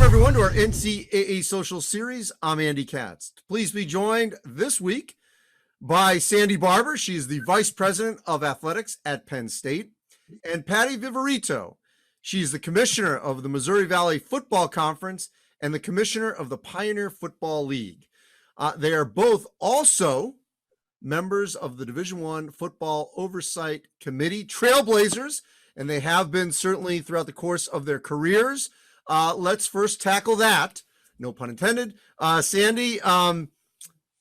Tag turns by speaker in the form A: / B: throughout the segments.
A: Welcome, everyone, to our NCAA Social Series. I'm Andy Katz. Please be joined this week by Sandy Barbour. She's the Vice President of Athletics at Penn State. And Patty Viverito. She's the Commissioner of the Missouri Valley Football Conference and the Commissioner of the Pioneer Football League. They are both also members of the Division I Football Oversight Committee, trailblazers, and they have been certainly throughout the course of their careers. Let's first tackle that, no pun intended. Sandy,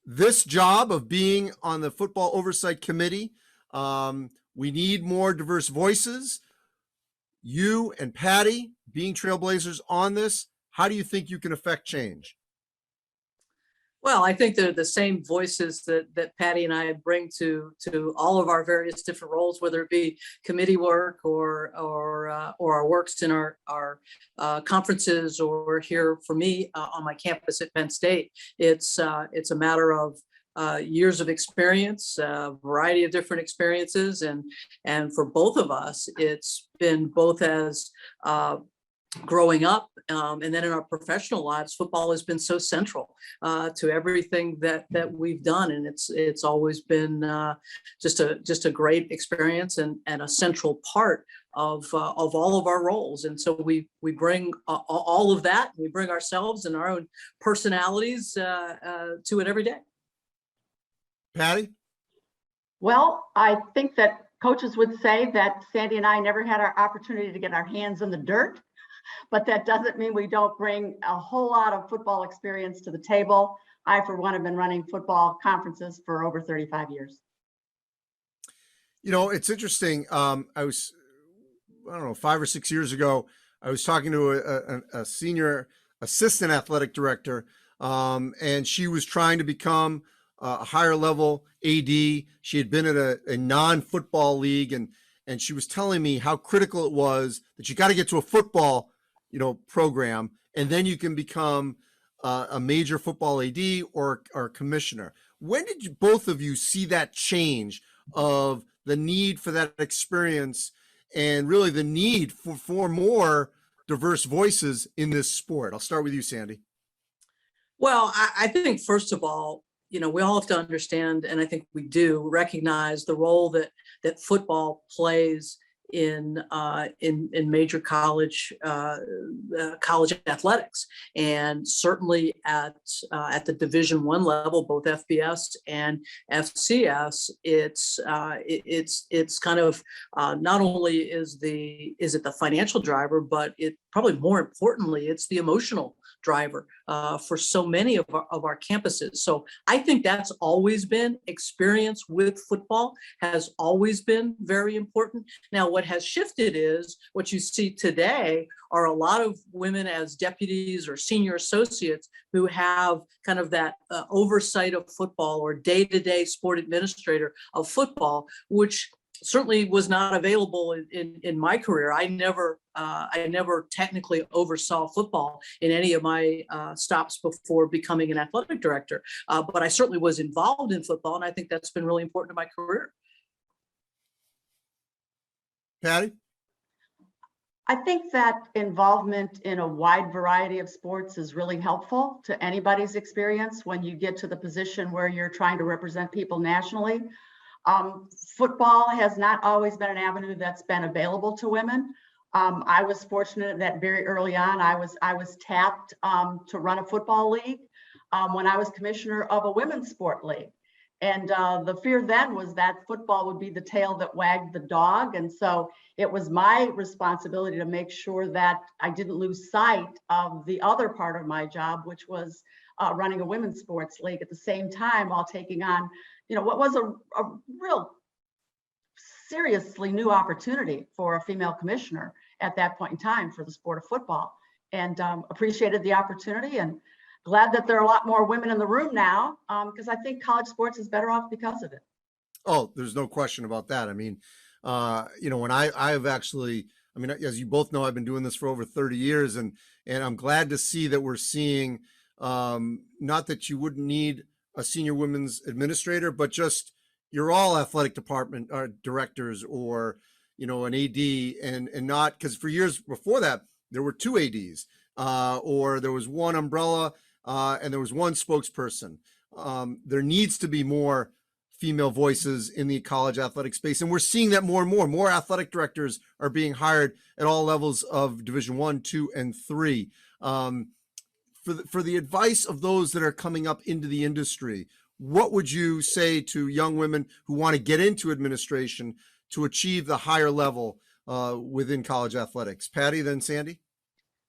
A: this job of being on the Football Oversight Committee, we need more diverse voices. You and Patty being trailblazers on this, how do you think you can affect change?
B: Well, I think they're the same voices that Patty and I bring to all of our various different roles, whether it be committee work or our works in our conferences, or here for me on my campus at Penn State. It's a matter of years of experience, a variety of different experiences, and for both of us, it's been both as growing up and then in our professional lives. Football has been so central to everything that we've done, and it's always been just a great experience and a central part of all of our roles. And so we bring all of that. We bring ourselves and our own personalities to it every day.
A: Patty?
C: Well, I think that coaches would say that Sandy and I never had our opportunity to get our hands in the dirt, but that doesn't mean we don't bring a whole lot of football experience to the table. I, for one, have been running football conferences for over 35 years.
A: You know, it's interesting. I don't know, 5 or 6 years ago, I was talking to a senior assistant athletic director, and she was trying to become a higher level AD. She had been at a non-football league, and she was telling me how critical it was that you got to get to a football, program, and then you can become a major football AD or commissioner. When did you, both of you, see that change of the need for that experience and really the need for more diverse voices in this sport? I'll start with you, Sandy.
B: Well, I think, first of all, we all have to understand, and I think we do recognize the role that football plays in major college athletics, and certainly at the Division I level, both FBS and FCS. It's kind of not only is it the financial driver, but it probably more importantly, it's the emotional driver for so many of our campuses. So I think that's always been, experience with football has always been very important. Now, what has shifted is what you see today are a lot of women as deputies or senior associates who have kind of that oversight of football, or day-to-day sport administrator of football, which certainly was not available in my career. I never technically oversaw football in any of my stops before becoming an athletic director, but I certainly was involved in football, and I think that's been really important in my career.
A: Patty?
C: I think that involvement in a wide variety of sports is really helpful to anybody's experience when you get to the position where you're trying to represent people nationally. Football has not always been an avenue that's been available to women. I was fortunate that very early on, I was tapped to run a football league when I was commissioner of a women's sport league. And the fear then was that football would be the tail that wagged the dog. And so it was my responsibility to make sure that I didn't lose sight of the other part of my job, which was running a women's sports league at the same time, while taking on, what was a real seriously new opportunity for a female commissioner at that point in time for the sport of football, and appreciated the opportunity, and glad that there are a lot more women in the room now, because I think college sports is better off because of it.
A: Oh, there's no question about that. I mean, when I've actually, as you both know, I've been doing this for over 30 years, and I'm glad to see that we're seeing, not that you wouldn't need a senior women's administrator, but just you're all athletic department directors, or an AD, and not, because for years before that there were two ADs. or there was one umbrella and there was one spokesperson. There needs to be more female voices in the college athletic space, and we're seeing that more and more. More athletic directors are being hired at all levels of Division I, II, and III. For the advice of those that are coming up into the industry, what would you say to young women who want to get into administration to achieve the higher level within college athletics? Patty, then Sandy?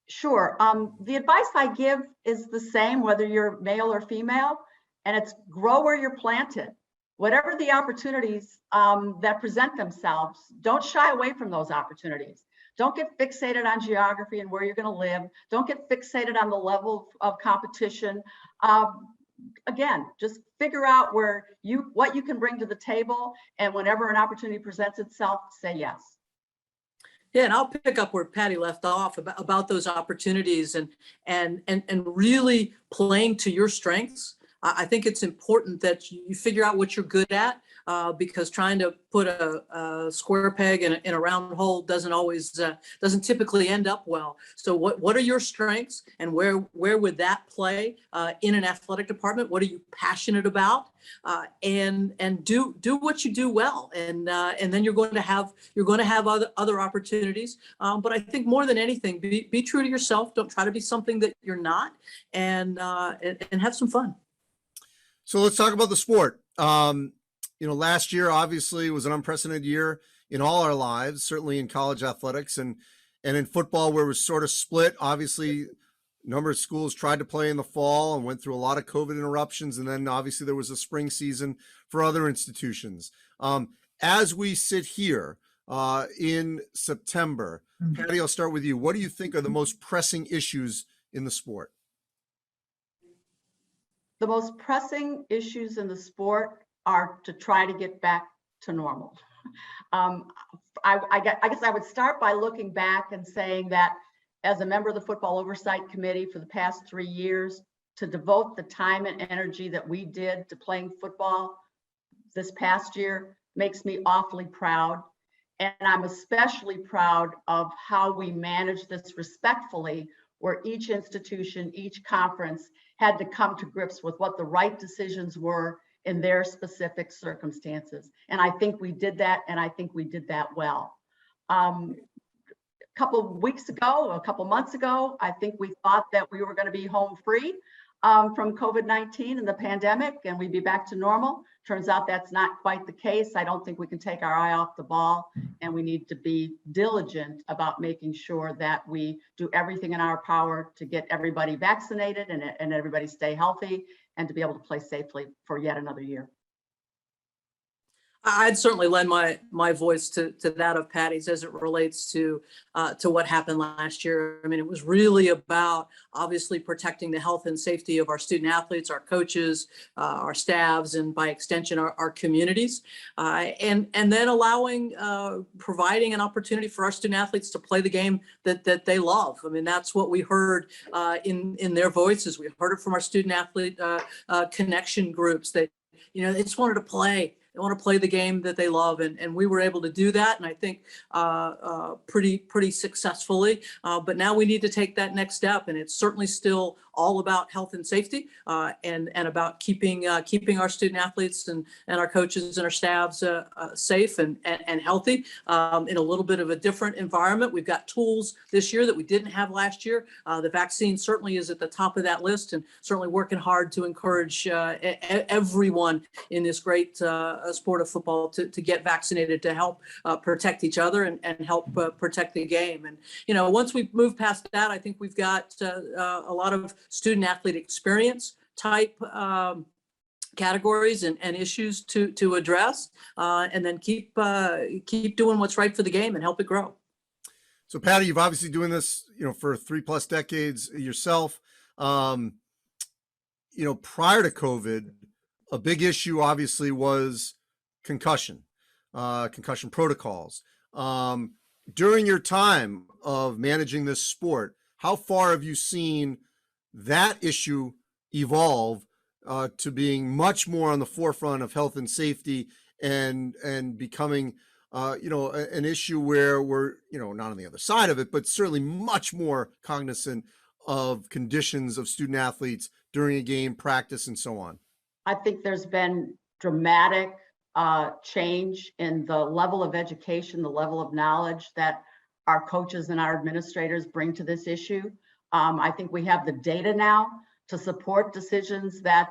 C: Sure. The advice I give is the same, whether you're male or female, and it's grow where you're planted. Whatever the opportunities that present themselves, don't shy away from those opportunities. Don't get fixated on geography and where you're going to live. Don't get fixated on the level of competition. Again, just figure out what you can bring to the table, and whenever an opportunity presents itself, say yes.
B: Yeah, and I'll pick up where Patty left off about those opportunities and really playing to your strengths. I think it's important that you figure out what you're good at, because trying to put a square peg in a round hole doesn't typically end up well. So what are your strengths, and where would that play in an athletic department? What are you passionate about? And do what you do well, and then you're going to have other opportunities. But I think more than anything, be true to yourself. Don't try to be something that you're not, and have some fun.
A: So let's talk about the sport. Last year obviously was an unprecedented year in all our lives, certainly in college athletics and in football, where it was sort of split. Obviously, a number of schools tried to play in the fall and went through a lot of COVID interruptions. And then obviously there was a spring season for other institutions. As we sit here in September, Patty, I'll start with you. What do you think are the most pressing issues in the sport?
C: The most pressing issues in the sport are to try to get back to normal. I guess I would start by looking back and saying that as a member of the Football Oversight Committee for the past 3 years, to devote the time and energy that we did to playing football this past year makes me awfully proud. And I'm especially proud of how we managed this respectfully, where each institution, each conference had to come to grips with what the right decisions were in their specific circumstances. And I think we did that, and I think we did that well. A couple months ago, I think we thought that we were going to be home free from COVID-19 and the pandemic, and we'd be back to normal. Turns out that's not quite the case. I don't think we can take our eye off the ball, and we need to be diligent about making sure that we do everything in our power to get everybody vaccinated and everybody stay healthy and to be able to play safely for yet another year.
B: I'd certainly lend my voice to that of Patty's as it relates to what happened last year. I mean, it was really about obviously protecting the health and safety of our student athletes, our coaches, our staffs, and by extension, our communities, and then providing an opportunity for our student athletes to play the game that they love. I mean, that's what we heard in their voices. We heard it from our student athlete connection groups that, they just wanted to play. They want to play the game that they love, and we were able to do that, and I think pretty successfully. But now we need to take that next step, and it's certainly still all about health and safety, and about keeping our student athletes and our coaches and our staffs safe and healthy in a little bit of a different environment. We've got tools this year that we didn't have last year. The vaccine certainly is at the top of that list, and certainly working hard to encourage everyone in this great sport of football to get vaccinated to help protect each other and help protect the game. And once we move past that, I think we've got a lot of student athlete experience type categories and issues to address, and then keep doing what's right for the game and help it grow.
A: So Patty, you've obviously doing this, for 3+ decades yourself. Prior to COVID, a big issue obviously was concussion protocols. During your time of managing this sport, how far have you seen that issue evolve to being much more on the forefront of health and safety and becoming an issue where we're not on the other side of it, but certainly much more cognizant of conditions of student athletes during a game, practice, and so on?
C: I think there's been dramatic change in the level of education, the level of knowledge that our coaches and our administrators bring to this issue. I think we have the data now to support decisions that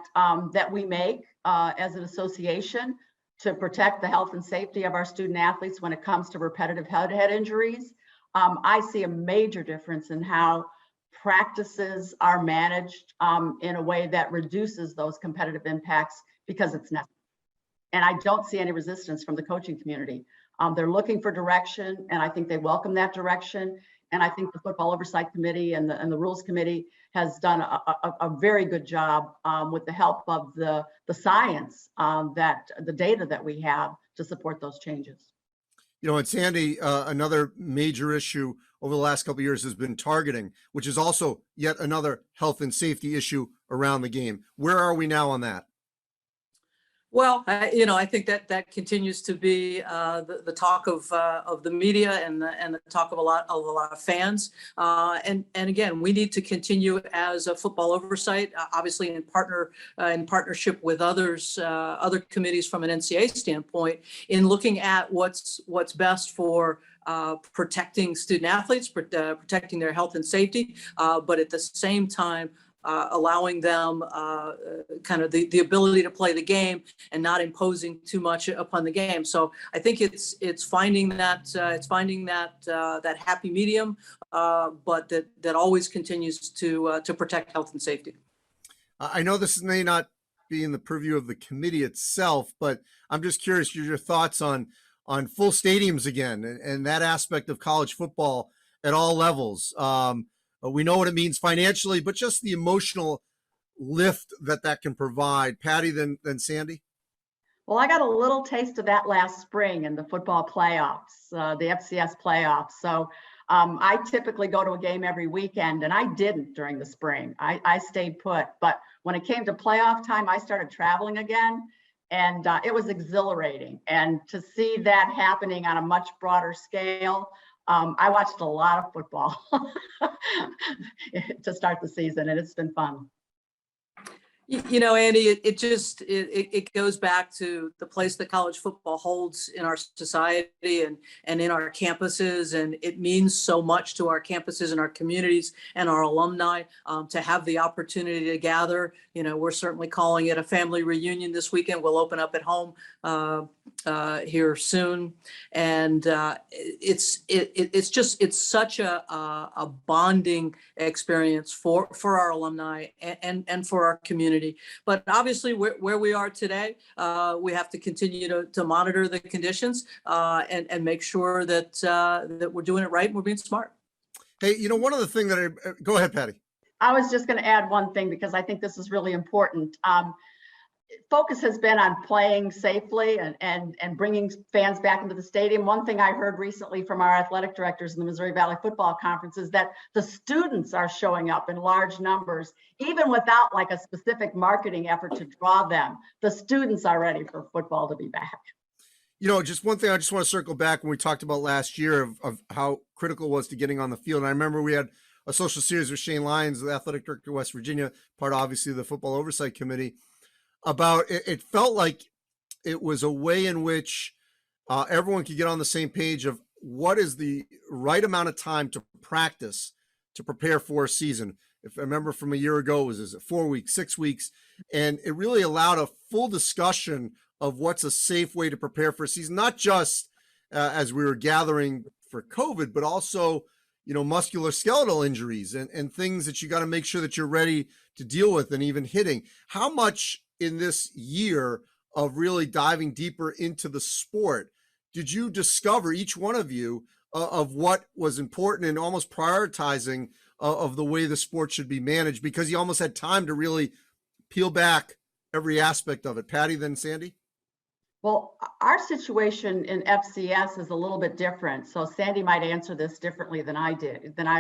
C: we make as an association to protect the health and safety of our student athletes when it comes to repetitive head injuries. I see a major difference in how practices are managed in a way that reduces those competitive impacts because it's necessary. And I don't see any resistance from the coaching community. They're looking for direction, and I think they welcome that direction. And I think the Football Oversight Committee and the Rules Committee has done a very good job with the help of the science, the data that we have to support those changes.
A: You know, and Sandy, another major issue over the last couple of years has been targeting, which is also yet another health and safety issue around the game. Where are we now on that?
B: Well, I think that continues to be the talk of the media and the talk of a lot of fans. And again, we need to continue as a football oversight, obviously in partnership with other committees from an NCAA standpoint, in looking at what's best for protecting student athletes, protecting their health and safety, but at the same time, allowing them kind of the ability to play the game and not imposing too much upon the game. So I think it's finding that happy medium, but that always continues to protect health and safety.
A: I know this may not be in the purview of the committee itself, but I'm just curious your thoughts on full stadiums again and that aspect of college football at all levels. We know what it means financially, but just the emotional lift that can provide. Patty, then Sandy?
C: Well, I got a little taste of that last spring in the football playoffs, the FCS playoffs. So I typically go to a game every weekend, and I didn't during the spring. I stayed put. But when it came to playoff time, I started traveling again, and it was exhilarating. And to see that happening on a much broader scale, I watched a lot of football to start the season, and it's been fun.
B: Andy, it goes back to the place that college football holds in our society and in our campuses, and it means so much to our campuses and our communities and our alumni to have the opportunity to gather. We're certainly calling it a family reunion this weekend. We'll open up at home here soon, and it's such a bonding experience for our alumni and for our community. But obviously, where we are today, we have to continue to monitor the conditions and make sure that we're doing it right and we're being smart.
A: Hey, one of the things go ahead, Patty.
C: I was just going to add one thing because I think this is really important. Focus has been on playing safely and bringing fans back into the stadium. One thing I heard recently from our athletic directors in the Missouri Valley Football Conference is that the students are showing up in large numbers, even without like a specific marketing effort to draw them. The students are ready for football to be back.
A: Just one thing I just want to circle back when we talked about last year of how critical it was to getting on the field. And I remember we had a social series with Shane Lyons, the athletic director of West Virginia, part obviously of the Football Oversight Committee, about it felt like it was a way in which everyone could get on the same page of what is the right amount of time to practice to prepare for a season. If I remember from a year ago, is it 4 weeks, 6 weeks? And it really allowed a full discussion of what's a safe way to prepare for a season, not just as we were gathering for COVID, but also, musculoskeletal injuries and things that you got to make sure that you're ready to deal with, and even hitting. How much in this year of really diving deeper into the sport did you discover, each one of you, of what was important and almost prioritizing of the way the sport should be managed, because you almost had time to really peel back every aspect of it? Patty, then Sandy?
C: Well, our situation in FCS is a little bit different. So Sandy might answer this differently than I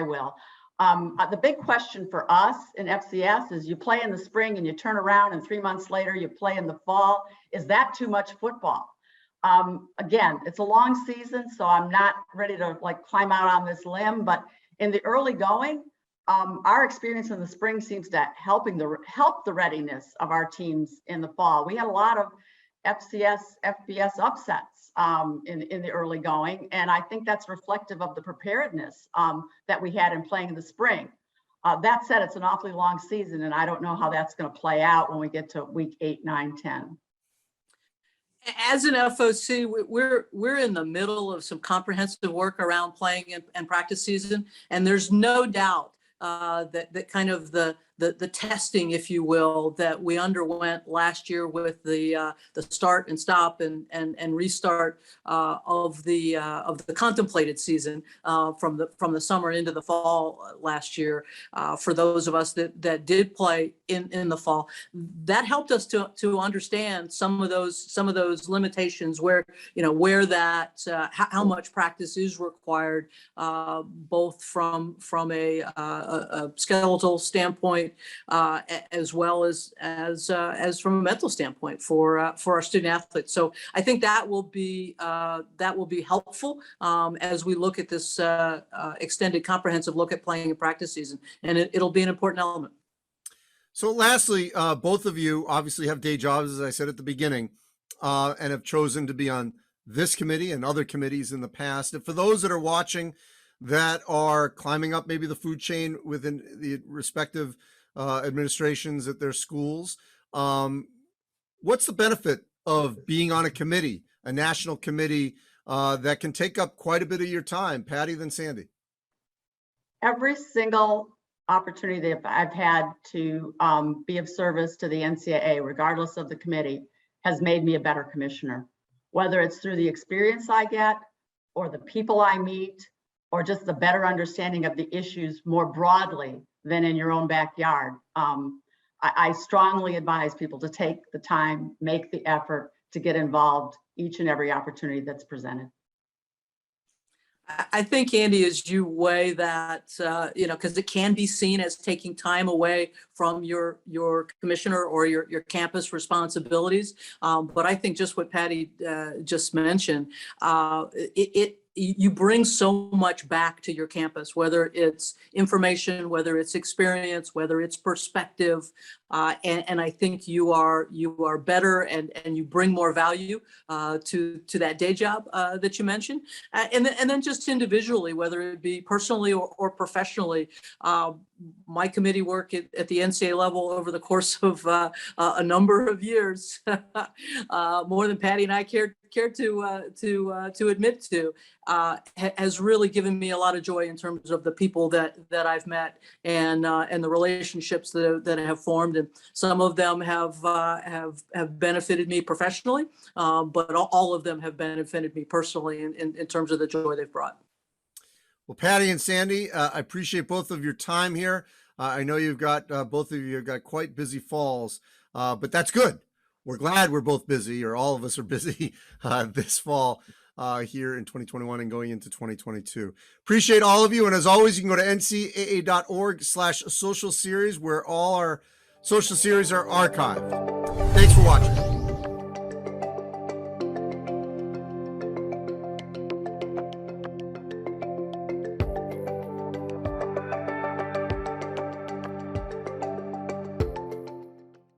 C: will. The big question for us in FCS is you play in the spring and you turn around and 3 months later you play in the fall. Is that too much football? Again, it's a long season, so I'm not ready to climb out on this limb, but in the early going, our experience in the spring seems to help the readiness of our teams in the fall. We had a lot of FCS, FBS upsets in the early going, and I think that's reflective of the preparedness that we had in playing in the spring. That said, it's an awfully long season, and I don't know how that's going to play out when we get to week 8, 9, 10.
B: As an FOC, we're in the middle of some comprehensive work around playing and practice season, and there's no doubt that kind of the testing, if you will, that we underwent last year with the start and stop and restart of the contemplated season from the summer into the fall last year. For those of us that did play in the fall, that helped us to understand some of those limitations where that how much practice is required, both from a skeletal standpoint, as well as from a mental standpoint for our student athletes. So I think that will be helpful as we look at this extended comprehensive look at playing and practice season, and it'll be an important element.
A: So lastly, both of you obviously have day jobs, as I said at the beginning, and have chosen to be on this committee and other committees in the past. And for those that are watching that are climbing up maybe the food chain within the respective administrations at their schools, what's the benefit of being on a committee, a national committee that can take up quite a bit of your time? Patty, then Sandy.
C: Every single opportunity that I've had to be of service to the NCAA, regardless of the committee, has made me a better commissioner, whether it's through the experience I get or the people I meet, or just the better understanding of the issues more broadly than in your own backyard. I strongly advise people to take the time, make the effort to get involved each and every opportunity that's presented.
B: I think, Andy, as you weigh that, because it can be seen as taking time away from your commissioner or your campus responsibilities. But I think just what Patty just mentioned, you bring so much back to your campus, whether it's information, whether it's experience, whether it's perspective, and I think you are better and you bring more value to that day job that you mentioned, and then just individually, whether it be personally or professionally. My committee work at the NCAA level over the course of a number of years, more than Patty and I care to admit to, has really given me a lot of joy in terms of the people that I've met and the relationships that have formed, and some of them have benefited me professionally, but all of them have benefited me personally in terms of the joy they've brought.
A: Well, Patty and Sandy, I appreciate both of your time here. I know both of you have got quite busy falls, but that's good. We're glad we're both busy, or all of us are busy this fall here in 2021 and going into 2022. Appreciate all of you. And as always, you can go to ncaa.org/social series, where all our social series are archived. Thanks for watching.